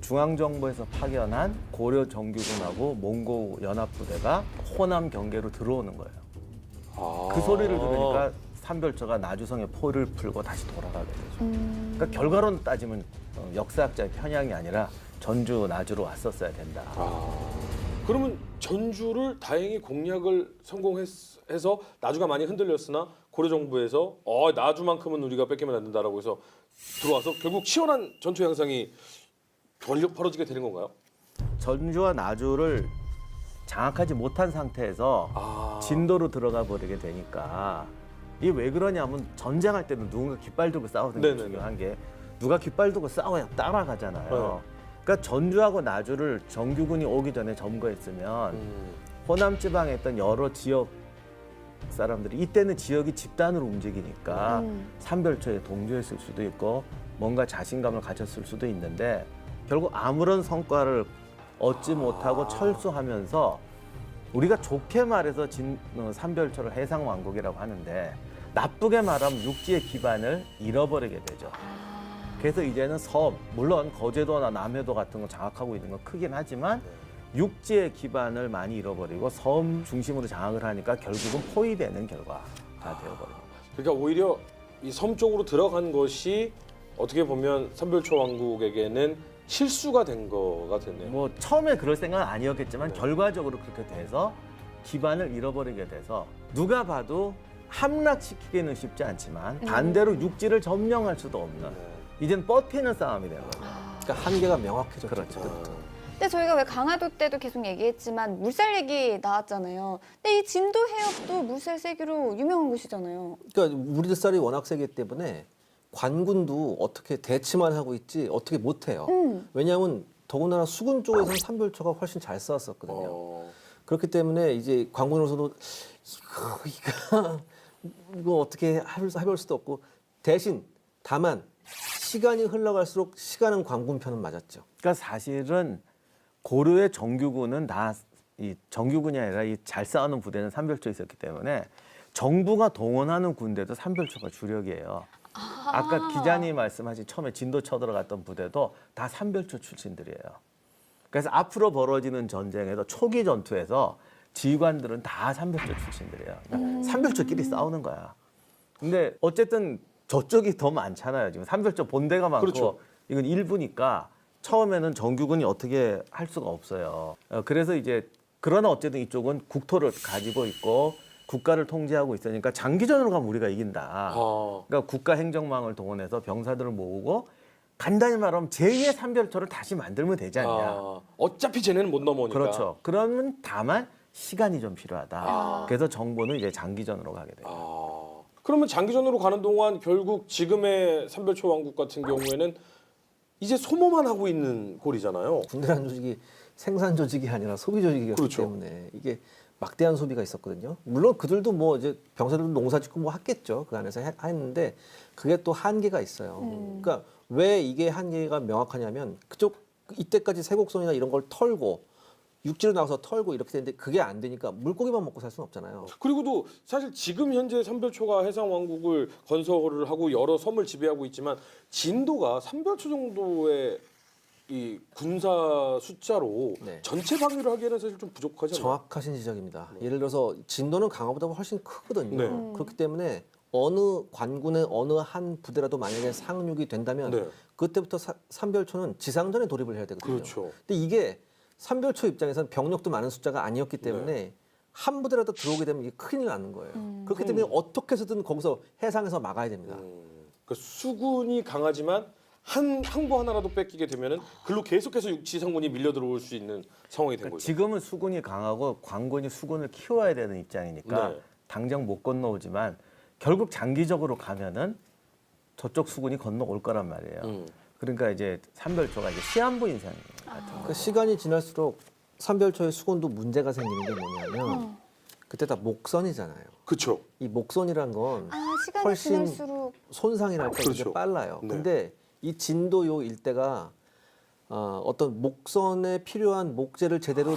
중앙정부에서 파견한 고려 정규군하고 몽고 연합부대가 호남 경계로 들어오는 거예요. 그 소리를 들으니까 삼별초가 나주성에 포를 풀고 다시 돌아가게 되죠. 그러니까 결과론 따지면 역사학자의 편향이 아니라 전주, 나주로 왔었어야 된다.
그러면 전주를 다행히 공략을 성공해서 나주가 많이 흔들렸으나 고려 정부에서 나주만큼은 우리가 뺏기면 안 된다라고 해서 들어와서 결국 치열한 전투 양상이 벌어지게 되는 건가요?
전주와 나주를 장악하지 못한 상태에서 진도로 들어가 버리게 되니까 이게 왜 그러냐면 전쟁할 때는 누군가 깃발 들고 싸우는 게
네네네.
중요한 게 누가 깃발 들고 싸워야 따라가잖아요. 그러니까 전주하고 나주를 정규군이 오기 전에 점거했으면 호남 지방에 있던 여러 지역 사람들이 이때는 지역이 집단으로 움직이니까 삼별초에 동조했을 수도 있고 뭔가 자신감을 가졌을 수도 있는데 결국 아무런 성과를 얻지 못하고 철수하면서 우리가 좋게 말해서 삼별초를 해상왕국이라고 하는데 나쁘게 말하면 육지의 기반을 잃어버리게 되죠. 그래서 이제는 섬, 물론 거제도나 남해도 같은 거 장악하고 있는 건 크긴 하지만 육지의 기반을 많이 잃어버리고 섬 중심으로 장악을 하니까 결국은 포위되는 결과가 되어버립니다.
그러니까 오히려 이 섬 쪽으로 들어간 것이 어떻게 보면 삼별초 왕국에게는 실수가 된 거가 됐네요.
뭐 처음에 그럴 생각은 아니었겠지만 결과적으로 그렇게 돼서 기반을 잃어버리게 돼서 누가 봐도 함락시키기는 쉽지 않지만 반대로 육지를 점령할 수도 없는 이젠 버티는 싸움이 된 거예요.
그러니까 한계가 명확해졌죠.
그렇죠.
그때부터.
근데 저희가 왜 강화도 때도 계속 얘기했지만 물살 얘기 나왔잖아요. 근데 이 진도 해역도 물살 세기로 유명한 곳이잖아요.
그러니까 우리들 쌀이 워낙 세기 때문에 관군도 어떻게 대치만 하고 있지 어떻게 못해요. 왜냐하면 더군다나 수군 쪽에서는 삼별초가 훨씬 잘 싸웠었거든요. 그렇기 때문에 이제 관군으로서도 이거 어떻게 해볼 수도 없고 대신 다만 시간이 흘러갈수록 시간은 관군 편은 맞았죠.
그러니까 사실은 고려의 정규군은 다 이 정규군이 아니라 이 잘 싸우는 부대는 삼별초 있었기 때문에 정부가 동원하는 군대도 삼별초가 주력이에요. 아까 기자님 말씀하신 처음에 진도 쳐들어갔던 부대도 다 삼별초 출신들이에요. 그래서 앞으로 벌어지는 전쟁에도 초기 전투에서 지휘관들은 다 삼별초 출신들이에요. 그러니까 삼별초끼리 싸우는 거야. 근데 어쨌든 저쪽이 더 많잖아요. 지금 삼별초 본대가 많고
그렇죠.
이건 일부니까 처음에는 정규군이 어떻게 할 수가 없어요. 그래서 이제 그러나 어쨌든 이쪽은 국토를 가지고 있고 국가를 통제하고 있으니까 장기전으로 가면 우리가 이긴다. 그러니까 국가 행정망을 동원해서 병사들을 모으고 간단히 말하면 제2의 삼별초를 다시 만들면 되지 않냐.
어차피 쟤네는 못 넘어오니까.
그렇죠. 그러면 다만 시간이 좀 필요하다. 그래서 정부는 이제 장기전으로 가게 돼요.
그러면 장기전으로 가는 동안 결국 지금의 삼별초 왕국 같은 경우에는 이제 소모만 하고 있는 꼴이잖아요.
군대라는 조직이 생산 조직이 아니라 소비 조직이기
그렇죠.
때문에 이게 막대한 소비가 있었거든요. 물론 그들도 뭐 이제 병사들도 농사짓고 뭐 했겠죠. 그 안에서 했는데 그게 또 한계가 있어요. 그러니까 왜 이게 한계가 명확하냐면 그쪽 이때까지 세곡선이나 이런 걸 털고 육지로 나가서 털고 이렇게 되는데 그게 안 되니까 물고기만 먹고 살 수는 없잖아요.
그리고도 사실 지금 현재 삼별초가 해상 왕국을 건설을 하고 여러 섬을 지배하고 있지만 진도가 삼별초 정도의 이 군사 숫자로
네.
전체 방위를 하기에는 사실 좀 부족하지 않나요?
정확하신 지적입니다. 예를 들어서 진도는 강화보다 훨씬 크거든요.
네.
그렇기 때문에 어느 관군의 어느 한 부대라도 만약에 상륙이 된다면
네.
그때부터 삼별초는 지상전에 돌입을 해야 되거든요.
그렇죠.
근데 이게 삼별초 입장에서는 병력도 많은 숫자가 아니었기 때문에
네.
한 부대라도 들어오게 되면 이게 큰일 나는 거예요. 그렇기 때문에 어떻게 해서든 거기서 해상에서 막아야 됩니다.
그러니까 수군이 강하지만 한 항구 하나라도 뺏기게 되면은 글로 계속해서 지상군이 밀려 들어올 수 있는 상황이 된
그러니까
거죠.
지금은 수군이 강하고 관군이 수군을 키워야 되는 입장이니까
네.
당장 못 건너오지만 결국 장기적으로 가면은 저쪽 수군이 건너올 거란 말이에요. 그러니까 이제 삼별초가 이제 시한부 인상 같은 거.
그 시간이 지날수록 삼별초의 수군도 문제가 생기는 게 뭐냐면 그때 다 목선이잖아요.
그렇죠.
이 목선이란 건
시간이
훨씬
지날수록
손상이랄까 이게
그렇죠.
빨라요.
네.
근데 이 진도요 일대가 어떤 목선에 필요한 목재를 제대로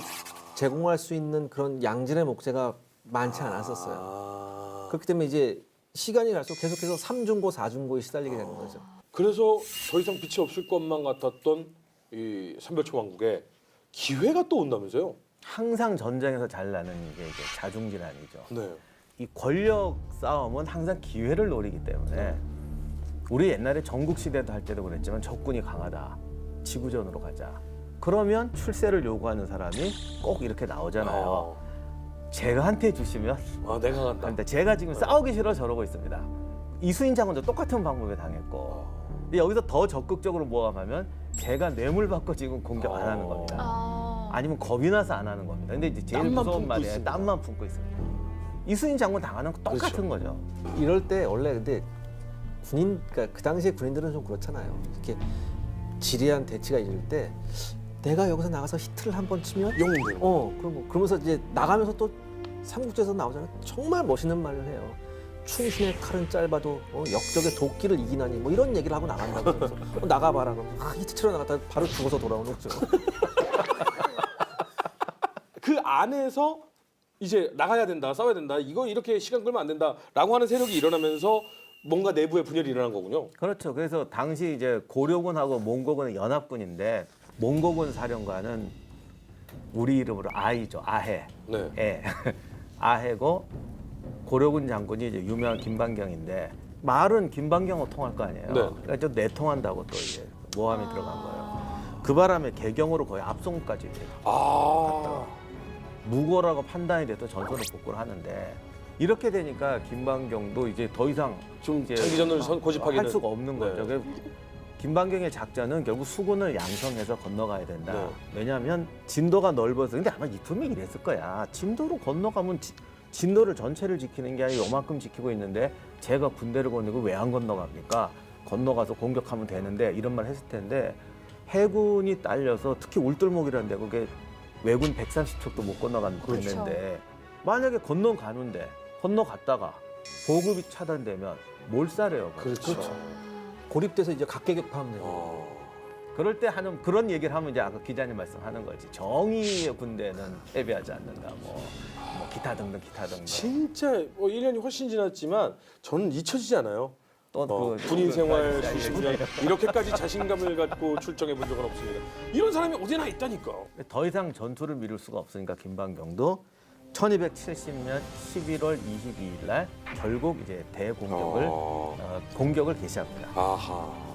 제공할 수 있는 그런 양질의 목재가 많지 않았었어요. 그렇기 때문에 이제 시간이 갈수록 계속해서 3중고, 4중고에 시달리게 되는 거죠.
그래서 더 이상 빛이 없을 것만 같았던 이 삼별초 왕국에 기회가 또 온다면서요?
항상 전쟁에서 잘 나는 게 이제 자중질환이죠.
네.
이 권력 싸움은 항상 기회를 노리기 때문에 우리 옛날에 전국 시대도 할 때도 그랬지만 적군이 강하다. 지구전으로 가자. 그러면 출세를 요구하는 사람이 꼭 이렇게 나오잖아요. 제가 한테 주시면
내가 간다.
근데 제가 지금 싸우기 싫어 저러고 있습니다. 이수인 장군도 똑같은 방법에 당했고 근데 여기서 더 적극적으로 모함하면 제가 뇌물 받고 지금 공격 안 하는 겁니다. 아니면 겁이 나서 안 하는 겁니다. 근데 이제 제일
땀만
무서운
품고
말이에요.
있습니다.
땀만 품고 있습니다. 이수인 장군 당하는 거 똑같은 거죠.
이럴 때 원래 근데 그러니까 그 당시에 군인들은 좀 그렇잖아요. 이렇게 지리한 대치가 이럴 때 내가 여기서 나가서 히트를 한 번 치면
영웅 되는 거.
그러면서 이제 나가면서 또 삼국지에서 나오잖아요. 정말 멋있는 말을 해요. 충신의 칼은 짧아도 역적의 도끼를 이기나니 뭐 이런 얘기를 하고 나간다고 그래서 나가봐라 그러면 히트 치러 나갔다 바로 죽어서 돌아오는 거죠.
그 안에서 이제 나가야 된다, 싸워야 된다, 이거 이렇게 시간 끌면 안 된다라고 하는 세력이 일어나면서 뭔가 내부의 분열이 일어난 거군요.
그렇죠. 그래서 당시 이제 고려군하고 몽고군은 연합군인데 몽고군 사령관은 우리 이름으로 아이죠. 아해.
네.
예. 아해고 고려군 장군이 이제 유명한 김반경인데 말은 김반경하고 통할 거 아니에요.
네.
그러니까 좀 내통한다고 또 이제 모함이 들어간 거예요. 그 바람에 개경으로 거의 압송까지
아.
무고라고 판단이 돼서 전선을 복구를 하는데 이렇게 되니까 김반경도 이제 더 이상
좀
이제
장기전을 고집하기는
할 수가 없는 거죠.
네.
그래서 김방경의 작전은 결국 수군을 양성해서 건너가야 된다.
네.
왜냐하면 진도가 넓어서 근데 아마 이품이 이랬을 거야. 진도로 건너가면 진도를 전체를 지키는 게 아니라 요만큼 지키고 있는데 제가 군대를 보내고 왜 안 건너갑니까? 건너가서 공격하면 되는데 이런 말 했을 텐데 해군이 딸려서 특히 울돌목이라는 데 그게 왜군 130척도 못 건너간
그렇죠.
군대인데 만약에 건너가는데 건너갔다가 보급이 차단되면 몰살해요.
그렇죠.
고립돼서 이제 각계격파하면 돼요.
그럴 때 하는 그런 얘기를 하면 이제 아까 기자님 말씀하는 거지. 정의의 군대는 패배하지 않는다. 뭐 기타 등등 기타 등등.
진짜 뭐 1년이 훨씬 지났지만 저는 잊혀지지 않아요.
또
군인 생활
그것까지
수십 년 이렇게까지 자신감을 갖고 출정해 본 적은 없습니다. 이런 사람이 어디나 있다니까.
더 이상 전투를 미룰 수가 없으니까 김방경도 1270년 11월 22일 날 결국 이제 대공격을 공격을 개시합니다.
아하.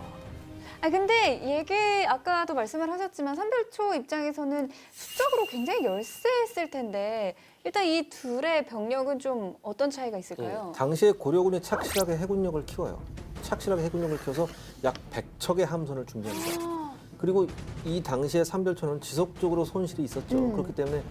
아 근데 이게 아까도 말씀을 하셨지만 삼별초 입장에서는 수적으로 굉장히 열세했을 텐데 일단 이 둘의 병력은 좀 어떤 차이가 있을까요?
당시에 고려군이 착실하게 해군력을 키워요. 착실하게 해군력을 키워서 약 100척의 함선을 준비합니다. 그리고 이 당시에 삼별초는 지속적으로 손실이 있었죠. 그렇기 때문에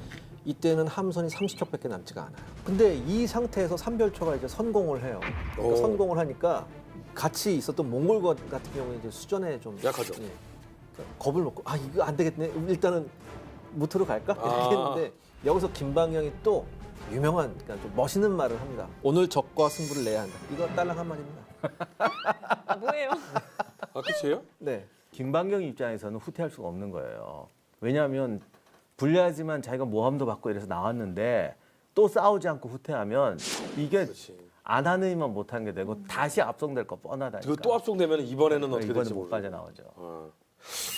이때는 함선이 30척밖에 남지가 않아요. 근데 이 상태에서 삼별초가 이제 선공을 해요. 그러니까
오.
선공을 하니까 같이 있었던 몽골 같은 경우에 이제 수전에 좀
약하죠.
예, 그러니까 겁을 먹고 아 이거 안 되겠네. 일단은 무트로 갈까? 이렇게
아.
했는데 여기서 김방영이 또 유명한 그러니까 좀 멋있는 말을 합니다. 오늘 적과 승부를 내야 한다. 이거 딸랑 한 마디입니다.
뭐예요?
아 끝이에요?
네.
김방경 입장에서는 후퇴할 수가 없는 거예요. 왜냐하면 불리하지만 자기가 모함도 받고 이래서 나왔는데 또 싸우지 않고 후퇴하면 이게
그렇지.
안 하는 이만 못한 게 되고 다시 압송될 거 뻔하다니까.
이거 또 압송되면 이번에는 어떻게
이번에
될지
못
모르겠어요.
빠져나오죠.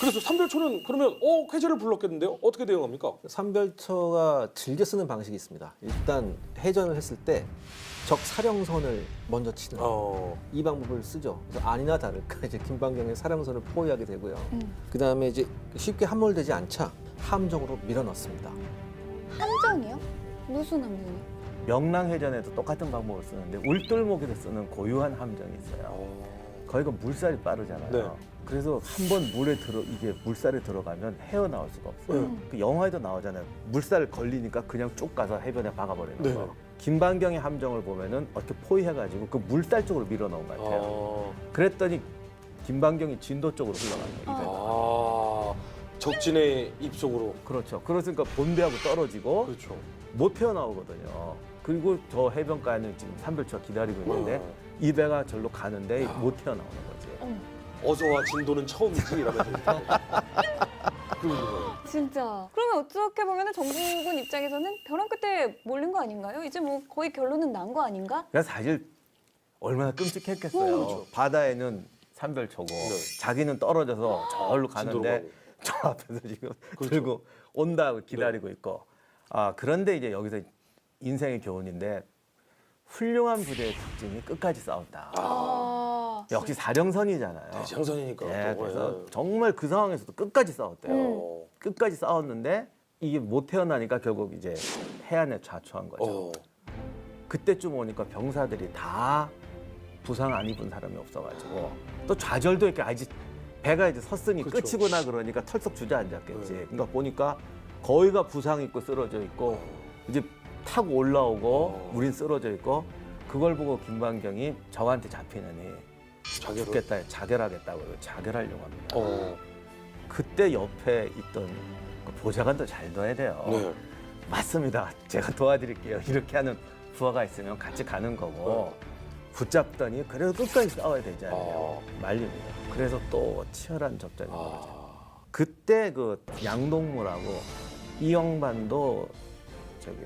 그래서 삼별초는 그러면 쾌재를 불렀겠는데요? 어떻게 대응합니까?
삼별초가 즐겨 쓰는 방식이 있습니다. 일단 해전을 했을 때 적 사령선을 먼저 치는 이 방법을 쓰죠. 그래서 아니나 다를까 이제 김방경의 사령선을 포위하게 되고요. 그 다음에 이제 쉽게 함몰되지 않자 함정으로 밀어넣습니다.
함정이요? 무슨 함정이요?
명랑해전에도 똑같은 방법을 쓰는데 울돌목에서 쓰는 고유한 함정이 있어요. 거기가 물살이 빠르잖아요.
네.
그래서 한 번 이게 물살에 들어가면 헤어나올 수가 없어요. 그 영화에도 나오잖아요. 물살 걸리니까 그냥 쭉 가서 해변에 박아버리는
네.
거. 김방경의 함정을 보면은 어떻게 포위해가지고 그 물살 쪽으로 밀어넣은 것 같아요. 그랬더니 김방경이 진도 쪽으로 흘러간 거예요.
적진의 입속으로.
그렇죠. 그러니까 본대하고 떨어지고
그렇죠.
못 태어나오거든요. 그리고 저 해변가에는 지금 삼별초가 기다리고 있는데 이 배가 절로 가는데 못 태어나오는 거지.
어서와 진도는 처음이지 이러면서. 그러고 있는 거예요.
진짜. 그러면 어떻게 보면 정부군 입장에서는 벼랑 끝에 몰린 거 아닌가요? 이제 뭐 거의 결론은 난 거 아닌가?
그러니까 사실 얼마나 끔찍했겠어요.
그렇죠.
바다에는 삼별초고 자기는 떨어져서 절로 가는데
진도로
저 앞에서 지금 들고 온다고 기다리고 있고. 그런데 이제 여기서 인생의 교훈인데 훌륭한 부대의 특징이 끝까지 싸운다. 역시 사령선이잖아요.
대장선이니까.
예,
또.
그래서 정말 그 상황에서도 끝까지 싸웠대요. 끝까지 싸웠는데 이게 못 태어나니까 결국 이제 해안에 자초한 거죠. 그때쯤 오니까 병사들이 다 부상 안 입은 사람이 없어가지고 또 좌절도 이렇게 배가 이제 섰으니
그렇죠.
끝이구나 그러니까 털썩 주저앉았겠지. 그러니까 보니까 거의가 부상 입고 쓰러져 있고 이제 타고 올라오고 우린 쓰러져 있고 그걸 보고 김방경이 저한테 잡히느니 죽겠다, 자결하겠다고 자결하려고 합니다. 그때 옆에 있던 그 보좌관도 잘 둬야 돼요.
네.
맞습니다. 제가 도와드릴게요. 이렇게 하는 부하가 있으면 같이 가는 거고 붙잡더니 그래도 끝까지 싸워야 되잖아요. 말립니다. 그래서 또 치열한 접전이 벌어져요. 그때 그 양동무라고 이영반도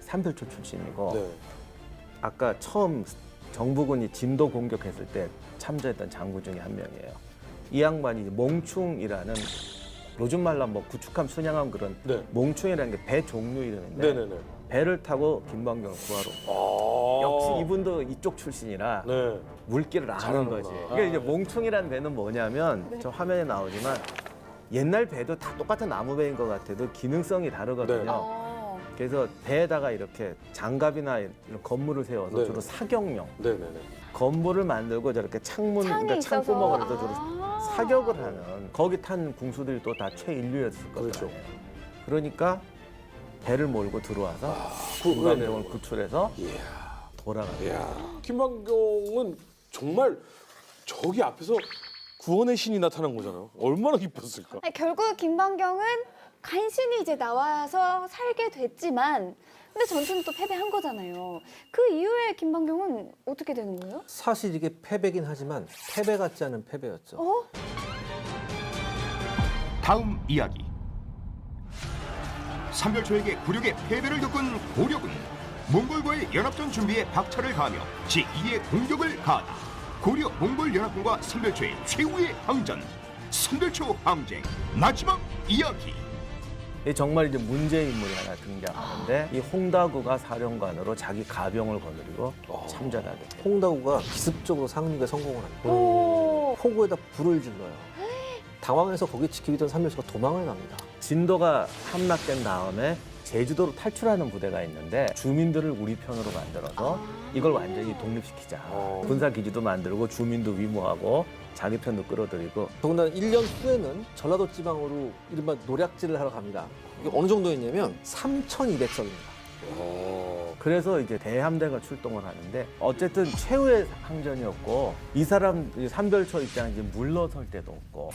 삼별초 출신이고
네.
아까 처음 정부군이 진도 공격했을 때 참전했던 장군 중에 한 명이에요. 이 양반이 몽충이라는 요즘 말로 뭐 구축함, 순양함 그런
네.
몽충이라는 게 배 종류 이름인데
네네네.
배를 타고 김방경을 구하러 역시 이분도 이쪽 출신이라
네.
물길을 아는
잘하는구나.
거지. 그러니까 이제 몽충이라는 배는 뭐냐면 저 화면에 나오지만 옛날 배도 다 똑같은 나무 배인 것 같아도 기능성이 다르거든요. 그래서 배에다가 이렇게 장갑이나 이런 건물을 세워서
네.
주로 사격용
네네네.
건물을 만들고 저렇게
창이
그러니까
있어서.
창구멍을 해서 주로 사격을 하는 거기 탄 궁수들이 또 다 최인류였을 거예요.
그렇죠.
그러니까 배를 몰고 들어와서
그
김방경을 구출해서
이야.
돌아가요.
이야. 김방경은 정말 저기 앞에서 구원의 신이 나타난 거잖아요. 얼마나 기뻤을까?
아니, 결국 김방경은 간신히 이제 나와서 살게 됐지만 근데 전투는 또 패배한 거잖아요. 그 이후에 김방경은 어떻게 되는 거예요?
사실 이게 패배긴 하지만 패배 같지 않은 패배였죠.
어?
다음 이야기. 삼별초에게 굴욕의 패배를 겪은 고력은 몽골과의 연합전 준비에 박차를 가하며 제2의 공격을 가하다. 고려 몽골 연합군과 삼별초의 최후의 항전, 삼별초 항쟁 마지막 이야기.
이 정말 이제 문제 인물이 하나 등장하는데 이 홍다구가 사령관으로 자기 가병을 거느리고 참전하게 돼요.
홍다구가 기습적으로 상륙에 성공을 합니다.
오.
포구에다 불을 질러요. 당황해서 거기 지키고 있던 삼별초가 도망을 갑니다.
진도가 함락된 다음에 제주도로 탈출하는 부대가 있는데 주민들을 우리 편으로 만들어서 이걸 완전히 독립시키자. 군사 기지도 만들고 주민도 위모하고 자기 편도 끌어들이고
더군다나 1년 후에는 전라도 지방으로 이른바 노략질을 하러 갑니다. 이게 어느 정도였냐면 3,200석입니다.
그래서 이제 대함대가 출동을 하는데 어쨌든 최후의 항전이었고 이 사람 이 삼별초 입장에 이제 물러설 때도 없고